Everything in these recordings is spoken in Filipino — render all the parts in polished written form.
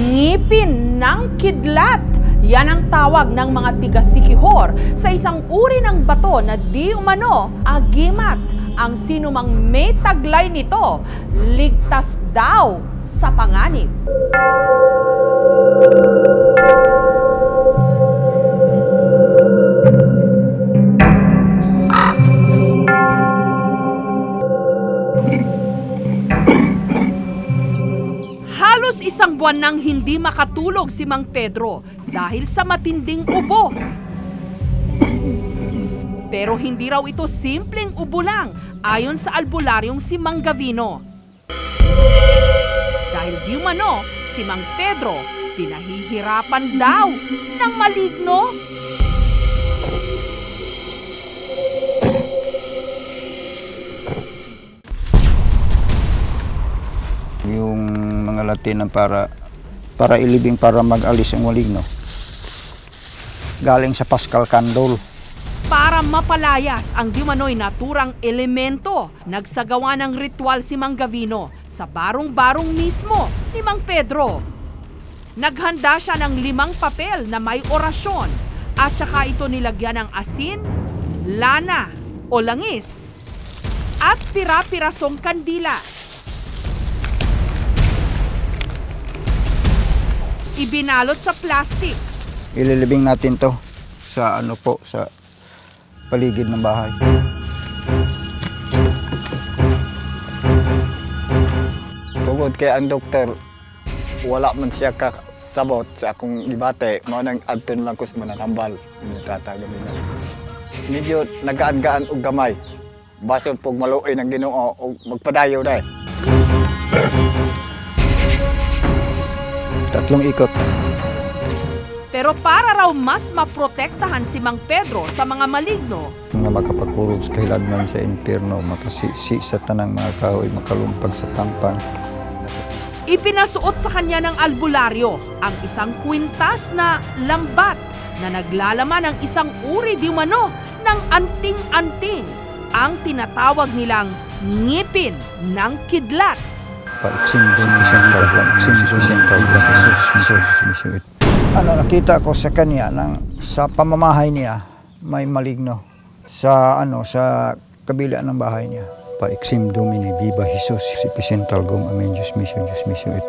Ngipin ng kidlat. Yan ang tawag ng mga tiga-Siquijor sa isang uri ng bato na di umano agimat. Ang sinumang may taglay nito, ligtas daw sa panganib. Halos isang buwan nang hindi makatulog si Mang Pedro dahil sa matinding ubo. Pero hindi raw ito simpleng ubo lang ayon sa albularyong si Mang Gavino. Dahil di umano, si Mang Pedro pinahihirapan daw ng maligno. Yung mga Latin para ilibing para mag-alis ang maligno. Galing sa Pascal Candle. Para mapalayas ang di umano'y naturang elemento, nagsagawa ng ritual si Mang Gavino sa barong-barong mismo ni Mang Pedro. Naghanda siya ng 5 papel na may orasyon at saka ito nilagyan ng asin, lana o langis at pira-pirasong kandila. Ibinalot sa plastic. Ililibing natin to sa sa paligid ng bahay. Tungod kay ang doktor, wala man siya kasabot sa akong gibate, mao nang adton lang ko sa mananambal. Medyo nagaan-gaan og gamay. Bason pog maluoy ng Ginoo og magpadayo dai. 3 ikot. Pero para raw mas maprotektahan si Mang Pedro sa mga maligno, Mga makapagkurog sa kahiladman sa impyerno, makasisi sa tanang mga kahoy, makalumpag sa pangpang. ipinasuot sa kanya ng albularyo ang isang kwintas na lambat na naglalaman ng isang uri di umano ng anting-anting, ang tinatawag nilang ngipin ng kidlat. Ano nakita ko sa kanya sa pamamahay niya may maligno sa sa kabila ng bahay niya. Paiksim Domini Viva Jesus si Picental Gom Amen Diyos misyo it.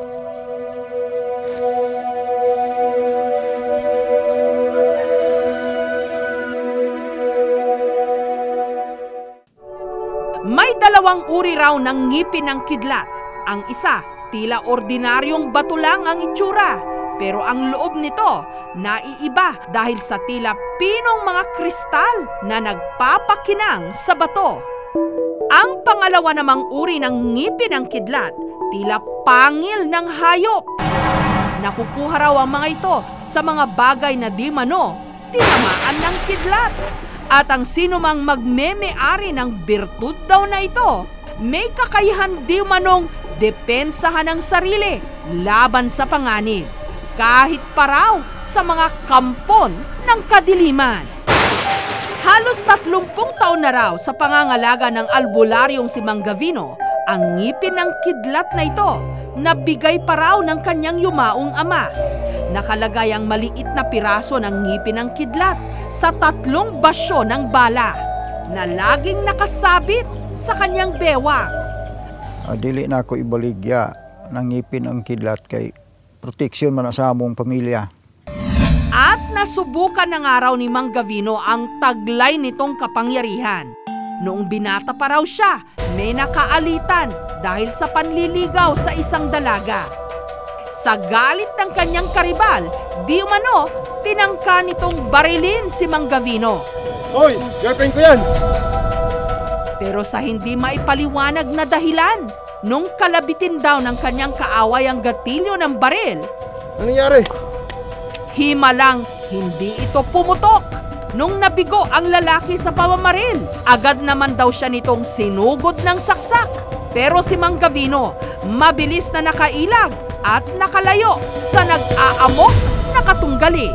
May 2 uri raw ng ngipin ng kidlat. Ang isa, tila ordinaryong bato lang ang itsura, pero ang loob nito naiiba dahil sa tila pinong mga kristal na nagpapakinang sa bato. Ang pangalawa namang uri ng ngipin ng kidlat, tila pangil ng hayop. Nakukuha raw ang mga ito sa mga bagay na di mano tinamaan ng kidlat. At ang sinumang magmeme-ari ng birtud daw na ito, may kakayahan di manong depensahan ang sarili laban sa panganib, kahit pa raw sa mga kampon ng kadiliman. Halos 30 taon na raw sa pangangalaga ng albularyong si Mang Gavino, ang ngipin ng kidlat na ito, nabigay pa raw ng kanyang yumaong ama. Nakalagay ang maliit na piraso ng ngipin ng kidlat sa 3 basyo ng bala na laging nakasabit sa kanyang bewang. Dili na ako ibaligya ng ngipin ang kidlat kay proteksyon man sa among pamilya. At nasubukan ng araw ni Mang Gavino ang taglay nitong kapangyarihan. Noong binata pa raw siya, may nakaalitan dahil sa panliligaw sa isang dalaga. Sa galit ng kanyang karibal, di umano, tinangka nitong barilin si Mang Gavino. Hoy, girlfriend ko yan! Pero sa hindi maipaliwanag na dahilan, nung kalabitin daw ng kanyang kaaway ang gatilyo ng baril, Ano nangyari? himalang hindi ito pumutok. Nung nabigo ang lalaki sa pamamaril, agad naman daw siya nitong sinugod ng saksak. Pero si Mang Gavino, mabilis na nakailag at nakalayo sa nag-aamok na katunggali.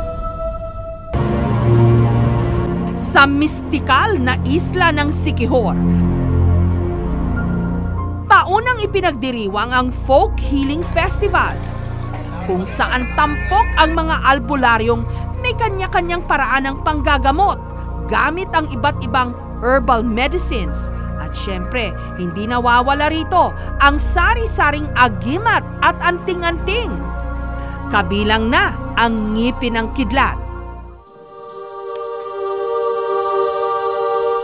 Sa mistikal na isla ng Siquijor, taunang ipinagdiriwang ang Folk Healing Festival. kung saan tampok ang mga albularyong may kanya-kanyang paraan ng panggagamot gamit ang iba't ibang herbal medicines. At syempre, hindi nawawala rito ang sari-saring agimat at anting-anting. Kabilang na ang ngipin ng kidlat.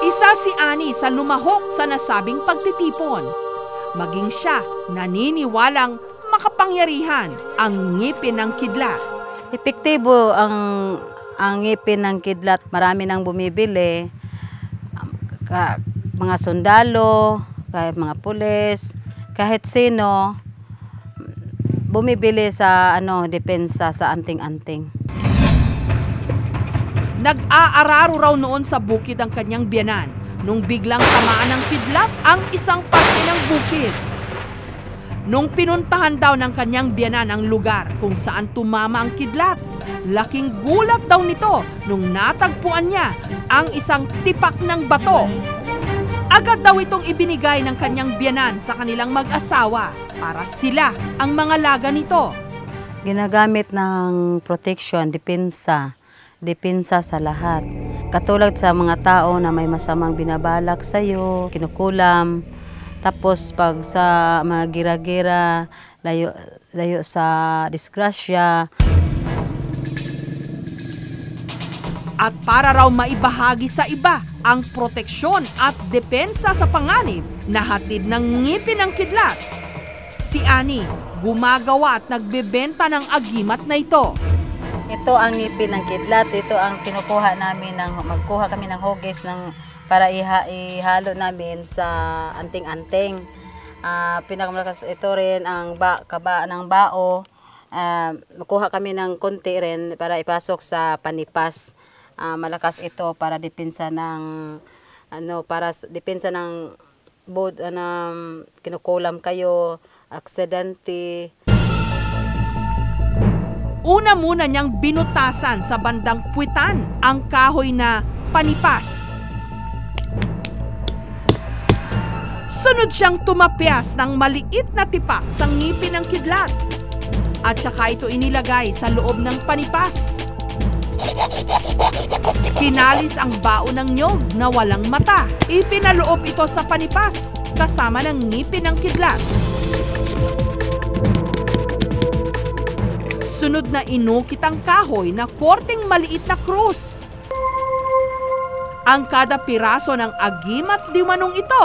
Isa si Annie sa lumahok sa nasabing pagtitipon. Maging siya naniniwalang makapangyarihan ang ngipin ng kidlat. Epektibo ang ngipin ng kidlat. Marami nang bumibili. Mga sundalo, kahit mga pulis, kahit sino, bumibili sa depensa sa anting-anting. Nag-aararo raw noon sa bukid ang kanyang biyanan nung biglang tamaan ng kidlat ang isang parte ng bukid. Nung pinuntahan daw ng kanyang biyanan ang lugar kung saan tumama ang kidlat, laking gulat daw nito nung natagpuan niya ang isang tipak ng bato. Agad daw itong ibinigay ng kanyang biyanan sa kanilang mag-asawa para sila ang mga laga nito. Ginagamit ng protection, depensa sa lahat. Katulad sa mga tao na may masamang binabalak sa'yo, kinukulam. Tapos pag sa mga gira-gira, layo sa disgrasya. At para raw maibahagi sa iba ang proteksyon at depensa sa panganib na hatid ng ngipin ng kidlat, si Annie gumagawa at nagbebenta ng agimat na ito. Ito ang ngipin ng kidlat. Ito ang kinukuha namin, magkuha kami ng hugis para ihalo namin sa anting-anting. Pinakamalakas ito rin ang kaba ng bao. Makuha kami ng konti rin para ipasok sa panipas. Malakas ito para depensa ng depensa ng kinukulam kayo, aksidente. Una muna niyang binutasan sa bandang puwitan ang kahoy na panipas. Sunod siyang tumapyas ng maliit na tipak sa ngipin ng kidlat. At saka ito inilagay sa loob ng panipas. Kinalis ang baon ng nyog na walang mata. Ipinaloob ito sa panipas kasama ng ngipin ng kidlat. Sunod na inukit ang kahoy na korteng maliit na krus. Ang kada piraso ng agimat dimanong ito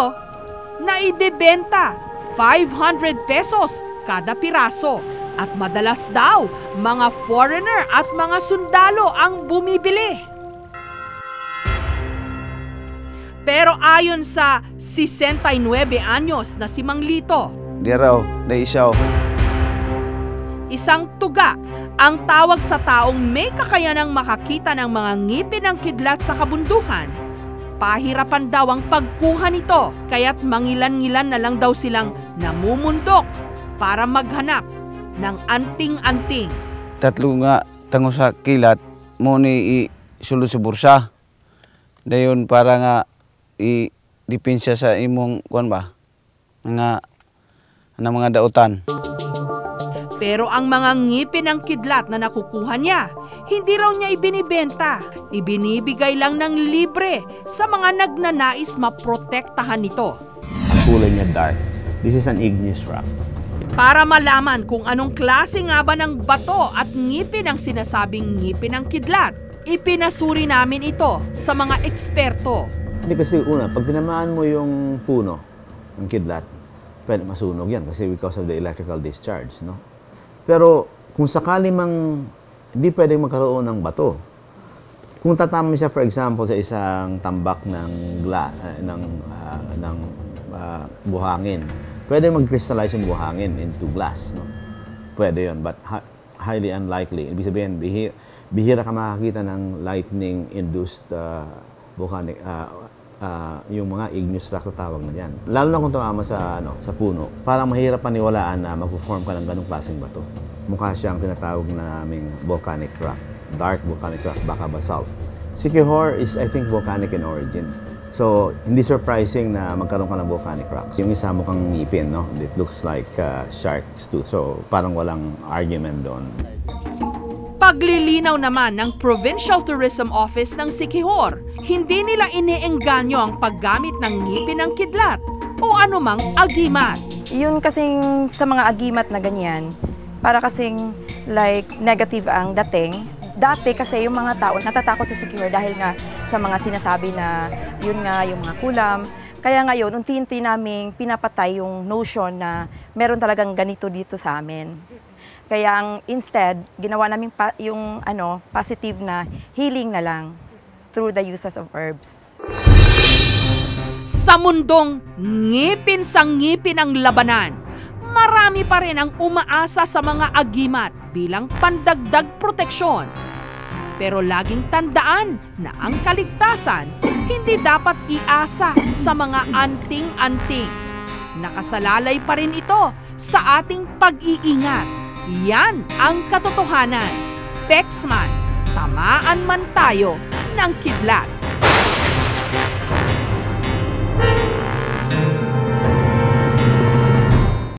na ibebenta 500 pesos kada piraso. At madalas daw, mga foreigner at mga sundalo ang bumibili. Pero ayon sa 69 anyos na si Mang Lito, di raw, naisaw. Isang tuga ang tawag sa taong may kakayanang makakita ng mga ngipin ng kidlat sa kabundukan. Pahirapan daw ang pagkuha nito, kaya't mangilan-ngilan na lang daw silang namumundok para maghanap ng anting-anting. Tatlo nga tango sa kilat mo ni sulod sa bursa. Dayon para nga i-depensa sa imong kuan ba? Mga dautan. Pero ang mga ngipin ng kidlat na nakukuha niya, hindi raw niya ibinibenta. Ibinibigay lang ng libre sa mga nagnanais maprotektahan nito. Ang kulay niya dark. This is an igneous rock. Para malaman kung anong klase nga ba ng bato at ngipin ang sinasabing ngipin ng kidlat, ipinasuri namin ito sa mga eksperto. Hindi kasi una, pag tinamaan mo yung puno ng kidlat, pwede masunog yan kasi because of the electrical discharge, no? Pero kung sakali mang hindi pwedeng magkaroon ng bato, kung tatama siya for example sa isang tambak ng buhangin, pwede mag-crystallize yung buhangin into glass, no? Pwede yun, but highly unlikely. Ibig sabihin, bihira ka makakita ng lightning-induced volcanic, yung mga igneous rock na tawag na yan. Lalo na kung tumama sa puno, parang mahirap paniwalaan na mag-form ka ng ganong klaseng bato. Mukha siyang tinatawag na naming volcanic rock, dark volcanic rock, baka basalt. Siquijor is, I think, volcanic in origin. So, hindi surprising na magkaroon ka ng volcanic rocks. Yung isa mukhang ngipin, no? It looks like shark's tooth. So, parang walang argument doon. Paglilinaw naman ng Provincial Tourism Office ng Siquijor, hindi nila iniengganyo ang paggamit ng ngipin ng kidlat o anumang agimat. Yun kasing sa mga agimat na ganyan, para kasing like negative ang dating. Dati kasi yung mga tao natatakot sa Siquijor dahil nga sa mga sinasabi na yun nga yung mga kulam. Kaya ngayon, unti-unti naming pinapatay yung notion na meron talagang ganito dito sa amin. Kaya ang instead, ginawa namin yung positive na healing na lang through the uses of herbs. Sa mundong ngipin sa ngipin ang labanan, marami pa rin ang umaasa sa mga agimat bilang pandagdag proteksyon. Pero laging tandaan na ang kaligtasan hindi dapat iasa sa mga anting-anting. Nakasalalay pa rin ito sa ating pag-iingat. Yan ang katotohanan. Pexman, tamaan man tayo ng kidlat.